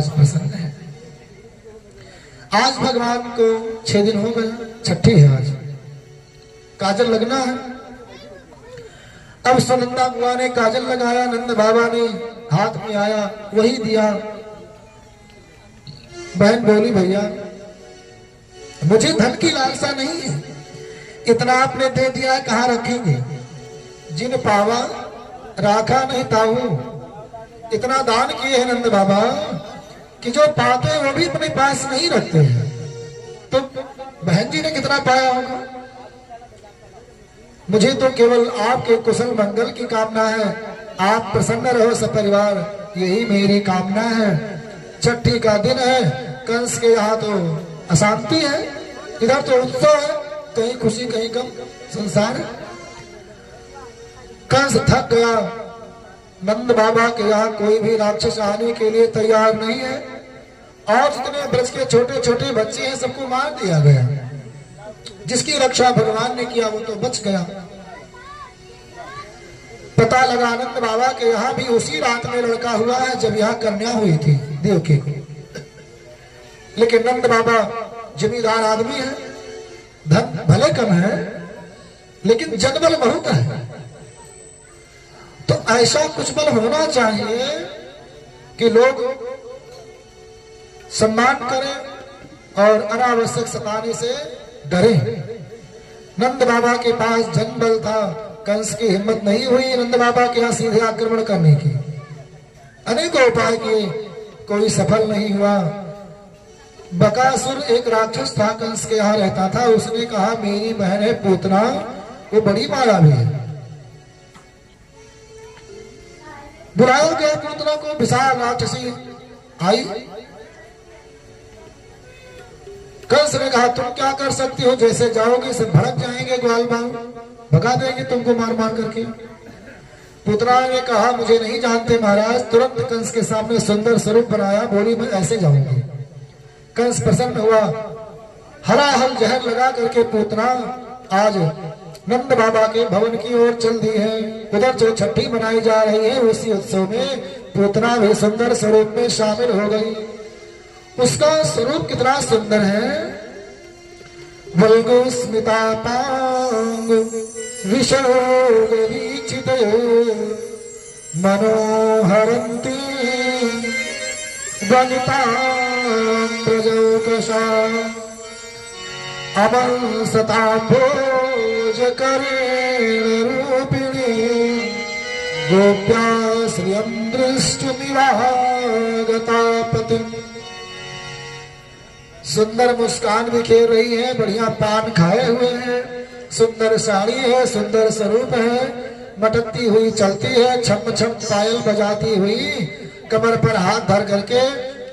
आज प्रसन्न है। आज भगवान को 6 दिन हो गए, छठी है आज, काजल लगना है। अब सुनंदा बुआ ने काजल लगाया, नंद बाबा ने हाथ में आया वही दिया। बहन बोली भैया मुझे धन की लालसा नहीं है, इतना आपने दे दिया कहाँ रखेंगे, जिन पावा राखा नहीं ताऊ। इतना दान किए हैं नंद बाबा कि जो पाते हैं वो भी अपने पास नहीं रखते हैं, तो बहन जी ने कितना पाया होगा। मुझे तो केवल आपके कुशल मंगल की कामना है, आप प्रसन्न रहो सपरिवार, यही मेरी कामना है। छठी का दिन है, कंस के यहाँ तो अशांति है, इधर तो उत्सव है, कहीं खुशी कहीं गम संसार। कंस थक गया, नंद बाबा के यहाँ कोई भी राक्षस आने के लिए तैयार नहीं है, और जितने ब्रज के छोटे छोटे बच्चे हैं सबको मार दिया गया। जिसकी रक्षा भगवान ने किया वो तो बच गया। पता लगा नंद बाबा के यहाँ भी उसी रात में लड़का हुआ है जब यहाँ कन्या हुई थी देवकी को। लेकिन नंद बाबा जमींदार आदमी है, धन भले कम है लेकिन जनबल बहुत है। तो ऐसा कुछ बल होना चाहिए कि लोग सम्मान करें और अनावश्यक सताने से डरे। नंद बाबा के पास जनबल था, कंस की हिम्मत नहीं हुई नंद बाबा के यहाँ सीधे आक्रमण करने की। अनेकों उपाय किए, कोई सफल नहीं हुआ। बकासुर एक राक्षस था, कंस के यहाँ रहता था, उसने कहा मेरी बहन है पूतना, वो बड़ी मायावी है। बुलाया गया पूतना को, विशाल राक्षसी आई। कंस ने कहा तुम क्या कर सकती हो, जैसे जाओगे सब भड़क जाएंगे, ग्वाल बाल भगा देंगे तुमको मार मार करके। पुतना ने कहा मुझे नहीं जानते महाराज। तुरंत कंस के सामने सुंदर स्वरूप बनाया, बोली मैं ऐसे जाऊंगी। कंस प्रसन्न हुआ, हरा हल जहर लगा करके पूतना आज नंद बाबा के भवन की ओर चल दी है। उधर जो छठी मनाई जा रही है उसी उत्सव में पूतना भी सुंदर स्वरूप में शामिल हो गई। उसका स्वरूप कितना सुंदर है, वल्गु स्मितापांग विशोग वीक्षित मनोहरंती वनिता प्रजौकशा अवंसता भोज करेण रूपिणी गोप्या श्रियं दृष्टुमिवागता पतिम्। सुंदर मुस्कान बिखेर रही है, बढ़िया पान खाए हुए हैं, सुंदर साड़ी है, सुंदर स्वरूप है, मटकती हुई चलती है, छम छम पायल बजाती हुई, कमर पर हाथ धर करके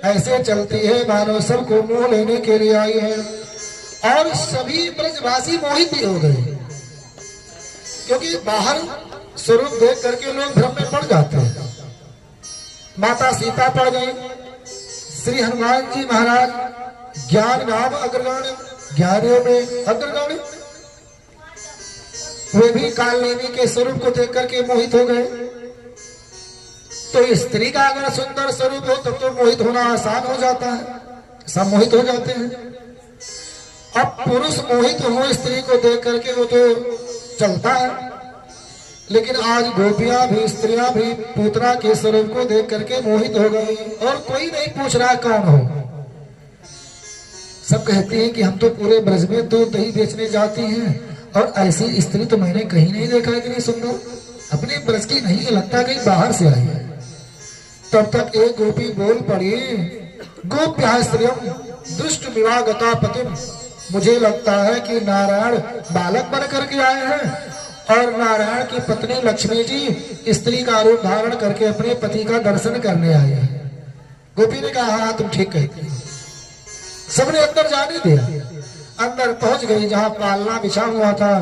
ऐसे चलती है मानो सबको मोह लेने के लिए आई है। और सभी ब्रजवासी मोहित भी हो गए, क्योंकि बाहर स्वरूप देख करके लोग भ्रम में पड़ जाते हैं। माता सीता पड़ गई, श्री हनुमान जी महाराज ज्ञान नाम अग्रगण्य, ज्ञानियों में अग्रगण्य, वे भी कालनेमी के स्वरूप को देख करके मोहित हो गए। तो स्त्री का अगर सुंदर स्वरूप हो तब तो मोहित होना आसान हो जाता है, सब मोहित हो जाते हैं। अब पुरुष मोहित हो स्त्री को देख करके वो तो चलता है, लेकिन आज गोपियां भी स्त्रियां भी पूतना के स्वरूप को देख करके मोहित हो गई, और कोई नहीं पूछ रहा कौन हो। सब कहते हैं कि हम तो पूरे ब्रज में दूध दही बेचने जाती हैं, और ऐसी स्त्री तो मैंने कहीं नहीं देखा, इतनी सुंदर, अपने ब्रज की नहीं, लगता कहीं बाहर से आई है। तब तक एक गोपी बोल पड़ी, गोप्या स्त्रियम दुष्ट विवागता पतिम। मुझे लगता है कि नारायण बालक बन करके आए हैं, और नारायण की पत्नी लक्ष्मी जी स्त्री का रूप धारण करके अपने पति का दर्शन करने आई है। गोपी ने कहा हाँ तुम ठीक कहती। सबने अंदर जाने दिया, अंदर पहुंच गई जहां पालना बिछा हुआ था।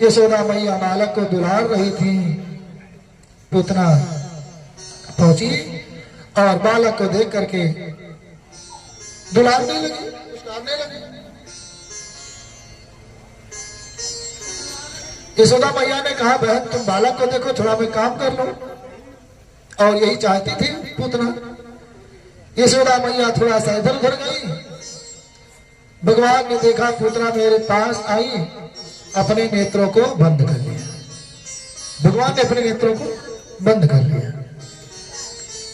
यशोदा मैया बालक को दुलार रही थी। पूतना पहुंची और बालक को देख करके दुलारने लगी, पुचकारने लगी। यशोदा मैया ने कहा बहन तुम बालक को देखो, थोड़ा मैं काम कर लो। और यही चाहती थी पूतना। यशोदा मैया थोड़ा सा इधर उधर गई। भगवान ने देखा पूतना मेरे पास आई, अपने नेत्रों को बंद कर लिया। भगवान ने अपने नेत्रों को बंद कर लिया।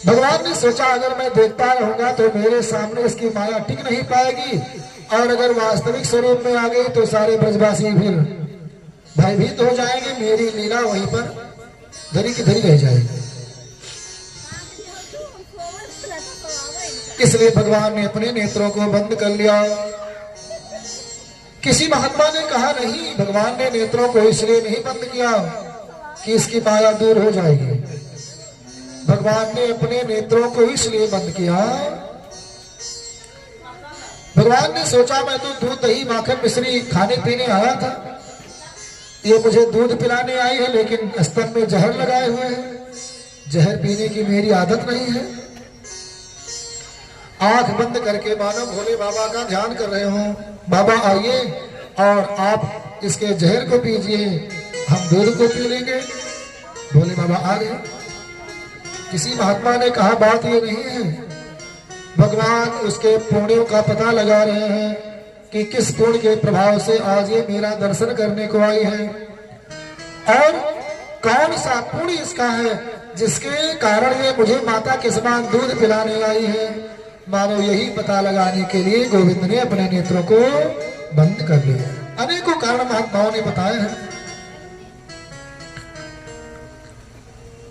भगवान ने सोचा अगर मैं देखता रहूंगा तो मेरे सामने इसकी माया टिक नहीं पाएगी, और अगर वास्तविक स्वरूप में आ गई तो सारे ब्रजवासी फिर भयभीत हो जाएंगे, मेरी लीला वहीं पर धरी की धरी रह जाएगी। इसलिए भगवान ने अपने नेत्रों को बंद कर लिया। किसी महात्मा ने कहा नहीं, भगवान ने नेत्रों को इसलिए नहीं बंद किया कि इसकी माया दूर हो जाएगी। भगवान ने अपने नेत्रों को इसलिए बंद किया, भगवान ने सोचा मैं तो दूध दही माखन मिश्री खाने पीने आया था, ये मुझे दूध पिलाने आई है, लेकिन स्तन में जहर लगाए हुए हैं। जहर पीने की मेरी आदत नहीं है। आंख बंद करके मानो भोले बाबा का ध्यान कर रहे हो, बाबा आइए और आप इसके जहर को पीजिए, हम दूध को पी लेंगे। भोले बाबा आ गए। किसी महात्मा ने कहा बात ये नहीं है, भगवान उसके पुण्यों का पता लगा रहे हैं कि किस पुण्य के प्रभाव से आज ये मेरा दर्शन करने को आई है, और कौन सा पुण्य इसका है जिसके कारण ये मुझे माता के समान दूध पिलाने आई है। मानो यही पता लगाने के लिए गोविंद ने अपने नेत्रों को बंद कर लिया। अनेकों कारण महात्माओं ने बताए हैं।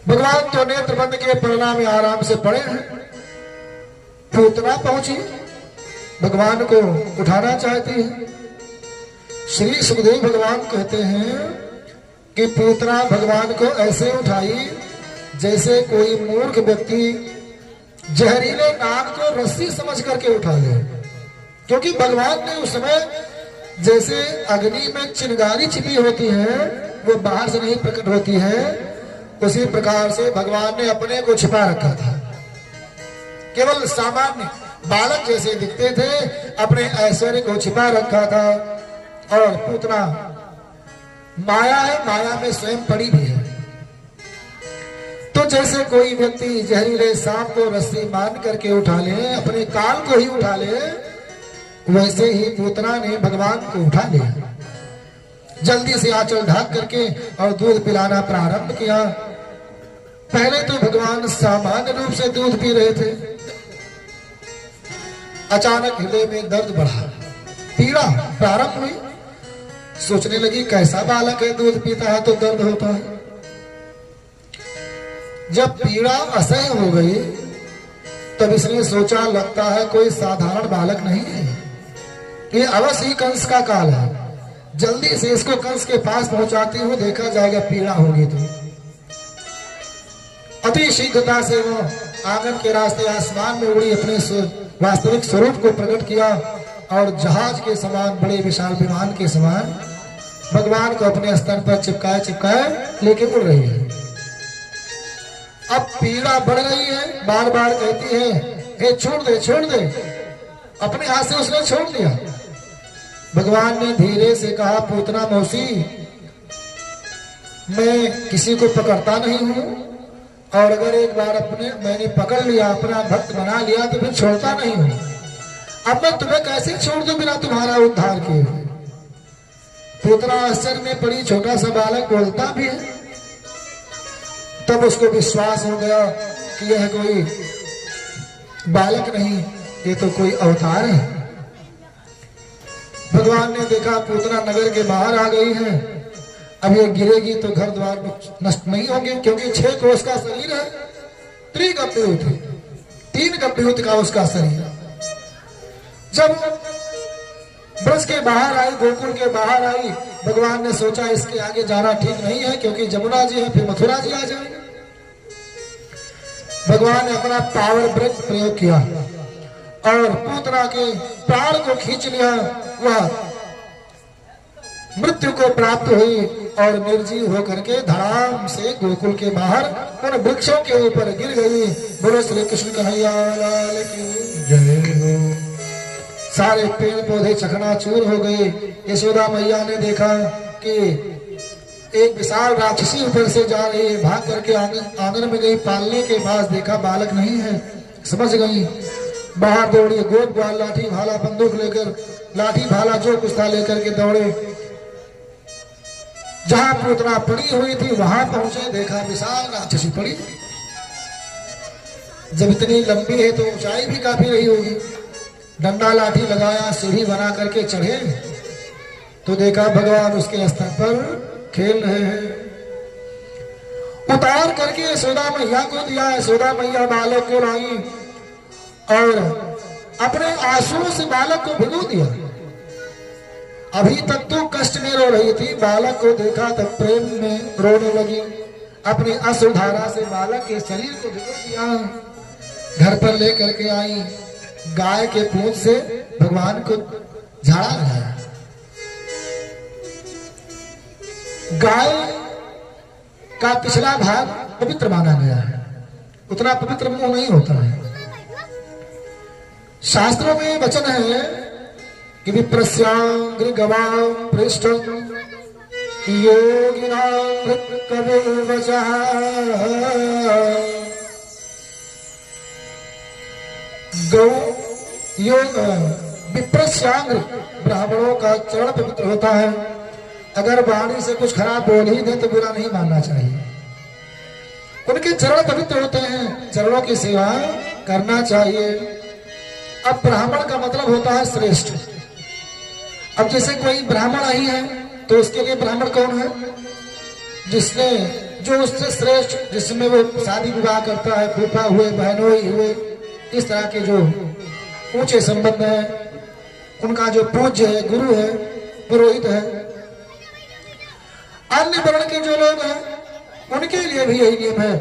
भगवान तो नेत्र बंद के परिणाम में आराम से पड़े हैं। पूतना पहुंची, भगवान को उठाना चाहती है। श्री सुखदेव भगवान कहते हैं कि पूतना भगवान को ऐसे उठाई जैसे कोई मूर्ख व्यक्ति जहरीले नाग को रस्सी समझ करके उठा ले, क्योंकि भगवान ने उस समय जैसे अग्नि में चिंगारी छिपी होती है वो बाहर से नहीं प्रकट होती है, उसी प्रकार से भगवान ने अपने को छिपा रखा था। केवल सामान्य बालक जैसे दिखते थे, अपने ऐश्वर्य को छिपा रखा था। और पूतना माया है, माया में स्वयं पड़ी भी है। तो जैसे कोई व्यक्ति जहरीले सांप को रस्सी मान करके उठा ले, अपने काल को ही उठा ले, वैसे ही पूतना ने भगवान को उठा लिया। जल्दी से आंचल ढाक करके और दूध पिलाना प्रारंभ किया। पहले तो भगवान सामान्य रूप से दूध पी रहे थे, अचानक हृदय में दर्द बढ़ा, पीड़ा प्रारंभ हुई। सोचने लगी कैसा बालक है, दूध पीता है तो दर्द होता है। जब पीड़ा असह्य हो गई तब इसने सोचा लगता है कोई साधारण बालक नहीं है, ये अवश्य ही कंस का काल है। जल्दी से इसको कंस के पास पहुंचाती हूँ, देखा जाएगा पीड़ा होगी तो। अति शीघ्रता से वो आंगन के रास्ते आसमान में उड़ी, अपने वास्तविक स्वरूप को प्रकट किया और जहाज के समान, बड़े विशाल विमान के समान भगवान को अपने स्तर पर चिपकाए चिपकाए लेके उड़ रही है। अब पीड़ा बढ़ रही है, बार बार कहती है हे छोड़ दे छोड़ दे, अपने हाथ से उसने छोड़ दिया। भगवान ने धीरे से कहा पूतना मौसी, मैं किसी को पकड़ता नहीं हूं, और अगर एक बार मैंने पकड़ लिया, अपना भक्त बना लिया तो फिर छोड़ता नहीं हूं। अब मैं तुम्हें कैसे छोड़ दूं बिना तुम्हारा उद्धार किए। पूतना आश्चर्य में पड़ी, छोटा सा बालक बोलता भी है। तब उसको विश्वास हो गया कि यह कोई बालक नहीं, ये तो कोई अवतार है। भगवान ने देखा पूतना नगर के बाहर आ गई है, अब ये गिरेगी तो घर द्वार नष्ट नहीं होंगे, क्योंकि 6 कोस का शरीर है, 3 कपड़े का उसका शरीर। जब ब्रज के बाहर आई, गोकुल के बाहर आई, भगवान ने सोचा इसके आगे जाना ठीक नहीं है, क्योंकि जमुना जी है, फिर मथुरा जी आ जाएंगे। भगवान ने अपना पावर ब्रेक प्रयोग किया और पूतना के प्राण को खींच लिया। वह मृत्यु को प्राप्त हुई और निर्जीव होकर के धड़ाम से गोकुल के बाहर उन वृक्षों के ऊपर गिर गई। बोलो श्री कृष्ण कन्हैया लाल की जय हो। सारे पेड़ पौधे चकनाचूर हो गए। यशोदा मैया ने देखा कि एक विशाल राक्षसी ऊपर से जा रही है, भाग करके आंगन में गई, पालने के पास देखा बालक नहीं है, समझ गई बाहर दौड़िए, गोप ग्वाल लाठी भाला बंदूक लेकर, लाठी भाला जो कुछ था लेकर के दौड़े। जहां पूतना पड़ी हुई थी वहां पहुंचे, देखा विशाल राक्षसी पड़ी। जब इतनी लंबी है तो ऊंचाई भी काफी रही होगी। डंडा लाठी लगाया, सीढ़ी बना करके चढ़े तो देखा भगवान उसके स्तर पर खेल रहे हैं। उतार करके यशोदा मैया को दिया। यशोदा मैया बालक को लाई और अपने आंसुओं से बालक को भिगो दिया। अभी तक तो कष्ट में रो रही थी, बालक को देखा तब प्रेम में रोने लगी। अपनी अश्रुधारा से बालक के शरीर को भिगो दिया। घर पर लेकर के आई, गाय के पूंछ से भगवान को झाड़ा लगाया। गाय का पिछला भाग पवित्र माना गया है, उतना पवित्र मुंह नहीं होता है। शास्त्रों में वचन है कि विप्रस्यांग्रि गवां पृष्ठं योगिनां वृक्कवेवचः। गौ योग विप्रस्यांग्रि, ब्राह्मणों का चरण पवित्र होता है। अगर वाणी से कुछ खराब बोल ही दे तो बुरा नहीं मानना चाहिए। उनके चरण पवित्र होते हैं, चरणों की सेवा करना चाहिए। अब ब्राह्मण का मतलब होता है श्रेष्ठ। अब जैसे कोई ब्राह्मण आई है तो उसके लिए ब्राह्मण कौन है? जिसने जो उससे श्रेष्ठ, जिसमें वो शादी विवाह करता है, फूफा हुए, बहनोई हुए, इस तरह के जो ऊंचे संबंध है, उनका जो पूज्य है, गुरु है, पुरोहित है। अन्य वर्ण के जो लोग हैं उनके लिए भी यही नियम है,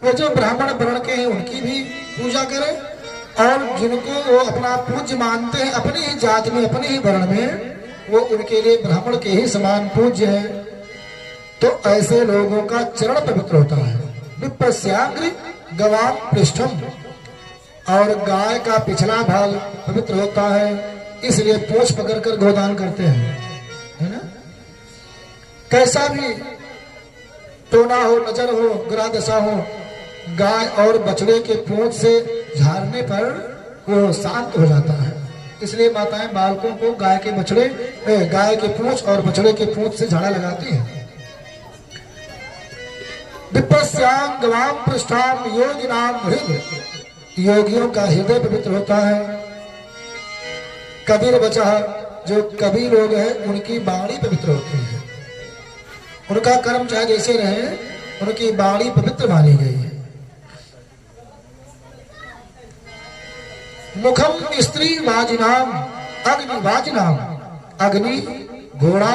वो जो ब्राह्मण वर्ण के हैं उनकी भी पूजा करें, और जिनको वो अपना पूज्य मानते हैं अपनी ही जाति में, अपने ही वर्ण में, वो उनके लिए ब्राह्मण के ही समान पूज्य है। तो ऐसे लोगों का चरण पवित्र होता है। विप्रस्यांग्रि गवां पृष्ठम, और गाय का पिछला भाग पवित्र होता है, इसलिए पूंछ पकड़कर गोदान करते हैं, है ना। कैसा भी टोना हो, नजर हो, ग्रह दशा हो, गाय और बछड़े के पूंछ से झाड़ने पर वो शांत हो जाता है। इसलिए माताएं बालकों को गाय के पूंछ और बछड़े के पूंछ से झाड़ा लगाती हैं। विप्रस्यां गवां पृष्ठां योगिनां हृदय, योगियों का हृदय पवित्र होता है। कबीर बचा, जो कवि लोग हैं उनकी वाणी पवित्र होती है। उनका कर्म चाहे जैसे रहे, उनकी वाणी पवित्र मानी गई है। मुखम स्त्री वाजिनाम अग्नि वाजिनाम, अग्नि घोड़ा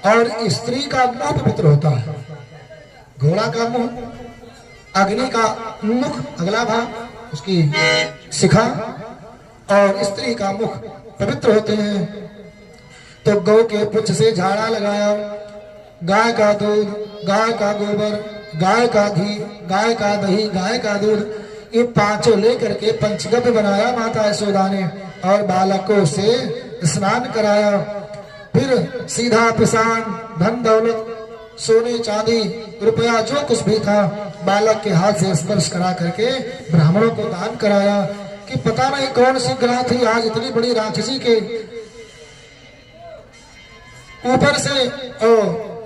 और स्त्री का मुंह पवित्र होता है। घोड़ा का मुंह, अग्नि का मुख अगला भाग, उसकी शिखा, और स्त्री का मुख पवित्र होते हैं। तो गौ के पुच्छ से झाड़ा लगाया, गाय का दूध, गाय का गोबर, गाय का घी, गाय का दही, गाय का दूध, ये पांचों लेकर के पंचगव्य बनाया माता यशोदा ने, और बालक को उससे स्नान कराया। फिर सीधा पिसान, धन दौलत, सोने चांदी, रुपया जो कुछ भी था, बालक के हाथ से स्पर्श करा करके ब्राह्मणों को दान कराया। कि पता नहीं कौन सी ग्रह थी, आज इतनी बड़ी राक्षसी के ऊपर से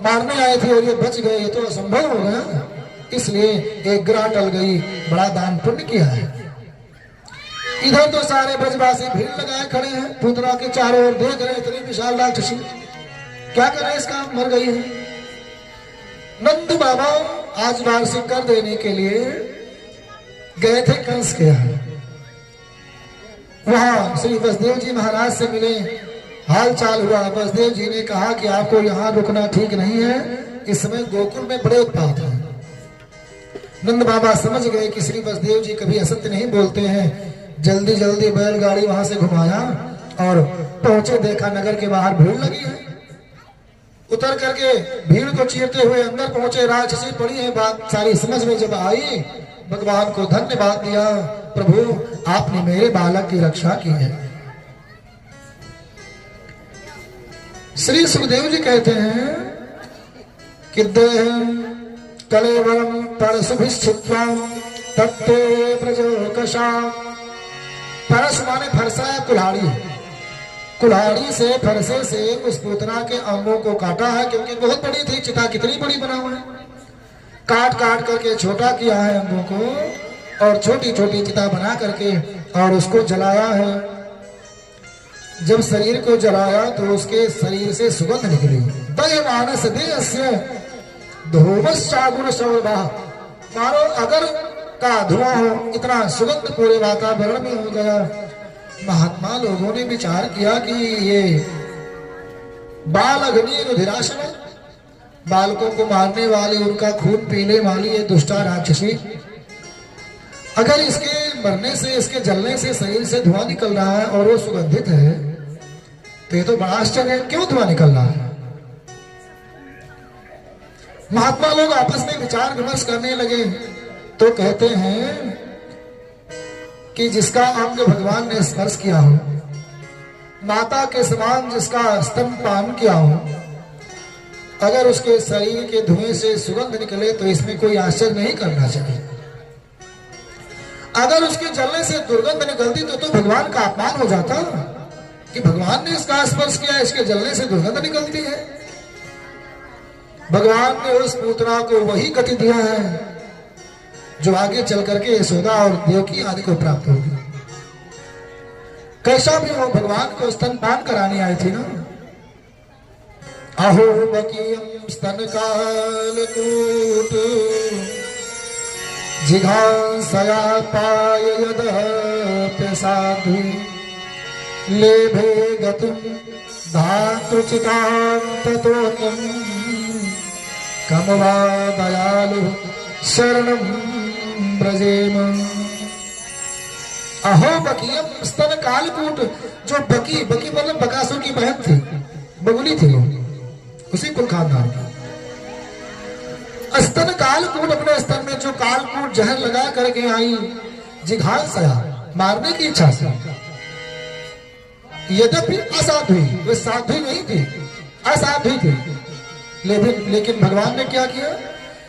मारने आए थे और ये बच गए, ये तो असंभव हो गया। इसलिए एक ग्रह टल गई, बड़ा दान पुण्य किया है। इधर तो सारे ब्रजवासी भीड़ लगाए खड़े हैं, पूतना के चारों ओर देख रहे, इतनी विशाल राक्षसी क्या कर रहे, इसका मर गई है। नंद बाबा आज वार्षिक कर देने के लिए गए थे कंस के यहाँ। वहां श्री वसुदेव जी महाराज से मिले, हाल चाल हुआ। वसुदेव जी ने कहा कि आपको यहाँ रुकना ठीक नहीं है, इस समय गोकुल में बड़े उत्पात है। नंद बाबा समझ गए कि श्री वसुदेव जी कभी असत्य नहीं बोलते हैं। जल्दी जल्दी बैलगाड़ी वहां से घुमाया और पहुंचे, देखा नगर के बाहर भीड़ लगी है। उतर करके भीड़ को चीरते हुए अंदर पहुंचे, राक्षसी पड़ी है। बात सारी समझ में जब आई, भगवान को धन्यवाद दिया, प्रभु आपने मेरे बालक की रक्षा की है। श्री सुखदेव जी कहते हैं कि देह कलेवरम परशुभिश्चित्वा तत्ते ब्रजोकशा परस माने फरसा है कुल्हाड़ी, कुल्हाड़ी से फरसे से उस पूतना के अंगों को काटा है, क्योंकि बहुत बड़ी थी चिता, कितनी बड़ी बना हुआ है, काट काट करके छोटा किया है अंगों को और छोटी छोटी चिता बना करके और उसको जलाया है। जब शरीर को जलाया तो उसके शरीर से सुगंध निकली। दय मानस देहस्य धूमश्चागुण शोभा, मानो अगर का धुआं हो, इतना सुगंध पूरे वातावरण में हो गया। महात्मा लोगों ने विचार किया कि ये बाल अग्नि रुधिराशन, बालकों को मारने वाली, उनका खून पीने वाली ये दुष्टा राक्षसी, अगर इसके मरने से, इसके जलने से शरीर से धुआं निकल रहा है और वो सुगंधित है, तो ये तो बड़ा आश्चर्य है, क्यों धुआं निकल रहा है। महात्मा लोग आपस में विचार विमर्श करने लगे तो कहते हैं कि जिसका अंग भगवान ने स्पर्श किया हो, माता के समान जिसका स्तनपान किया हो, अगर उसके शरीर के धुएं से सुगंध निकले तो इसमें कोई आश्चर्य नहीं करना चाहिए। अगर उसके जलने से दुर्गंध निकलती तो भगवान का अपमान हो जाता कि भगवान ने इसका स्पर्श किया, इसके जलने से दुर्गंध निकलती है। भगवान ने उस पूतना को वही गति दिया है जो आगे चल करके यशोदा और देवकी आदि को प्राप्त होगी। कैसा भी हो, भगवान को स्तनपान कराने आई थी ना। अहो बकीयम स्तन कालकूट जिघांसया पाययदः साधु लेभे गतिं धातुचितां ततोऽन्यं कम वा दयालु शरणं ब्रजेम। अहो बकीयम स्तन कालकूट, जो बकी मतलब बकासुर की बहन थी, बगुली थी वो, उसी कुल खानदान की। स्तन कालकूट, अपने स्तन में जो कालकूट जहर लगा करके आई, जिघांसया, मारने की इच्छा से। यद्यपि असाध्वी, वे साध्वी नहीं थी, असाध्वी थी, लेकिन भगवान ने क्या किया,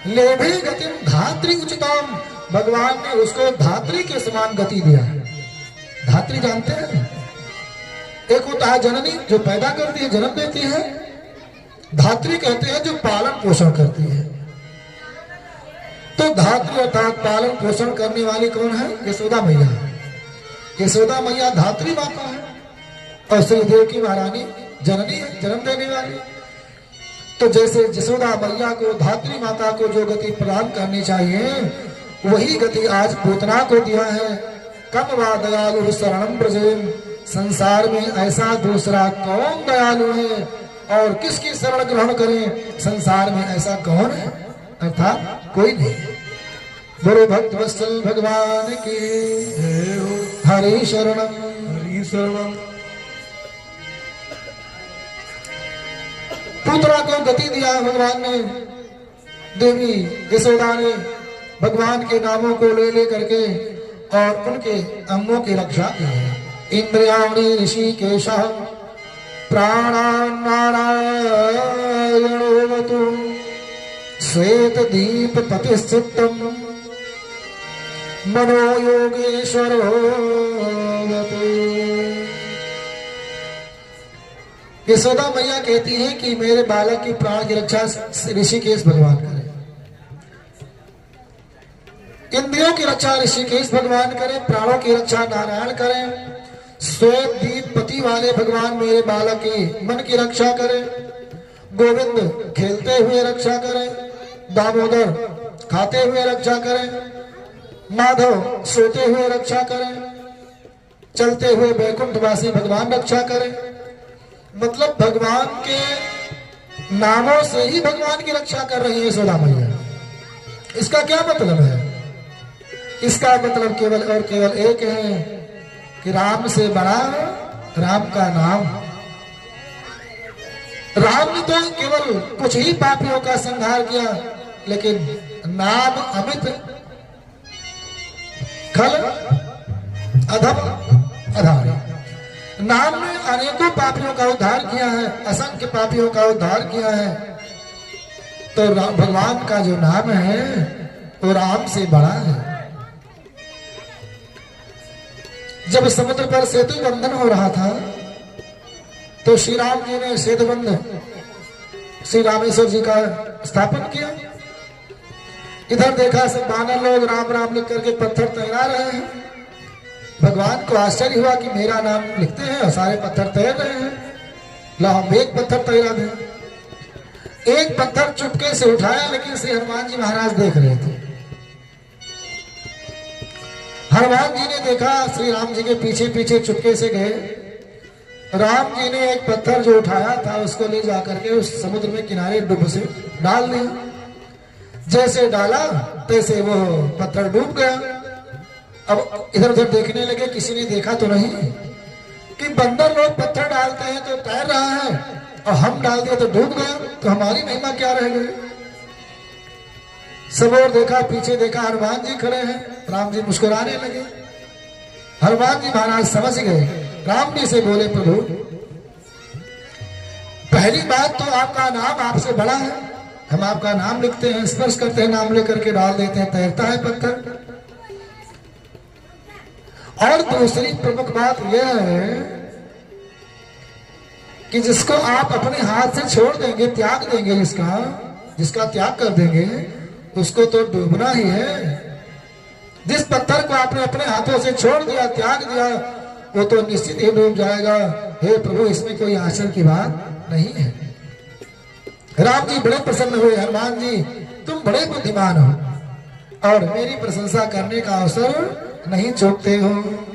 लेभे गतिम धात्री उचिताम, भगवान ने उसको धात्री के समान गति दिया। धात्री जानते हैं, एक होता है जननी जो पैदा करती है, जन्म देती है, धात्री कहते हैं जो पालन पोषण करती है। तो धात्री अर्थात पालन पोषण करने वाली कौन है, यशोदा मैया। यशोदा मैया धात्री माता है और श्री देवकी महारानी जननी है, जन्म देने वाली। तो जैसे यशोदा मैया को, धात्री माता को जो गति प्रदान करनी चाहिए, वही गति आज पूतना को दिया है। कम वा दयालु शरणं ब्रजेम, संसार में ऐसा दूसरा कौन दयालु है और किसकी शरण ग्रहण करें, संसार में ऐसा कौन है, अर्थात कोई नहीं। बोलो भक्त वत्सल भगवान की हरि शरणम, हरि शरणम। पुत्रा को गति दिया भगवान ने, देवी यशोदा ने भगवान के नामों को ले ले करके और उनके अंगों की रक्षा की। इंद्रियाणि ऋषिकेशः प्राणान् नारायणोऽवतु श्वेत दीप प्रतिष्ठितम् मनो योगेश्वरो वतु। यशोदा मैया कहती है कि मेरे बालक की प्राण की रक्षा ऋषिकेश भगवान करे, इंद्रियों की रक्षा ऋषिकेश भगवान करे, प्राणों की रक्षा नारायण करें। श्वेत दीप पति वाले भगवान मेरे बालक की मन की रक्षा करें। गोविंद खेलते हुए रक्षा करें, दामोदर खाते हुए रक्षा करें, माधव सोते हुए रक्षा करें, चलते हुए वैकुंठवासी भगवान रक्षा करें। मतलब भगवान के नामों से ही भगवान की रक्षा कर रही है यशोदा मैया। इसका क्या मतलब है? इसका मतलब केवल और केवल एक है कि राम से बड़ा राम का नाम। राम ने तो केवल कुछ ही पापियों का संहार किया, लेकिन नाम अमित खल अधम अधारी, नाम ने अनेकों पापियों का उद्धार किया है, असंख्य पापियों का उद्धार किया है। तो भगवान का जो नाम है वो राम से बड़ा है। जब समुद्र पर सेतु बंधन हो रहा था तो श्री राम जी ने सेतु बंध श्री रामेश्वर जी का स्थापन किया। इधर देखा सब बानर लोग राम राम लिख करके पत्थर तैरा रहे हैं। भगवान को आश्चर्य हुआ कि मेरा नाम लिखते हैं और सारे पत्थर तैर रहे हैं, ला हम एक पत्थर तैरा दें। एक पत्थर चुपके से उठाया, लेकिन श्री हनुमान जी महाराज देख रहे थे। हनुमान जी ने देखा, श्री राम जी के पीछे पीछे चुपके से गए। राम जी ने एक पत्थर जो उठाया था उसको ले जाकर के उस समुद्र में किनारे डूब से डाल दिया। जैसे डाला तैसे वो पत्थर डूब गया। अब इधर उधर देखने लगे, किसी ने देखा तो नहीं कि बंदर लोग पत्थर डालते हैं तो तैर रहा है और हम डाल दिए तो डूब गया, तो हमारी महिमा क्या रह गई। सब और देखा, पीछे देखा हनुमान जी खड़े हैं। राम जी मुस्कुराने लगे। हनुमान जी महाराज समझ गए। राम जी से बोले, प्रभु पहली बात तो आपका नाम आपसे बड़ा है, हम आपका नाम लिखते हैं, स्पर्श करते हैं, नाम लेकर के डाल देते हैं, तैरता है पत्थर। और दूसरी प्रमुख बात यह है कि जिसको आप अपने हाथ से छोड़ देंगे, त्याग देंगे, जिसका त्याग कर देंगे, उसको तो डूबना ही है। जिस पत्थर को आपने अपने हाथों से छोड़ दिया, त्याग दिया, वो तो निश्चित ही डूब जाएगा। हे प्रभु, इसमें कोई आश्चर्य की बात नहीं है। राम जी बड़े प्रसन्न हुए। हनुमान जी, तुम बड़े बुद्धिमान हो और मेरी प्रशंसा करने का अवसर नहीं चूकते हो।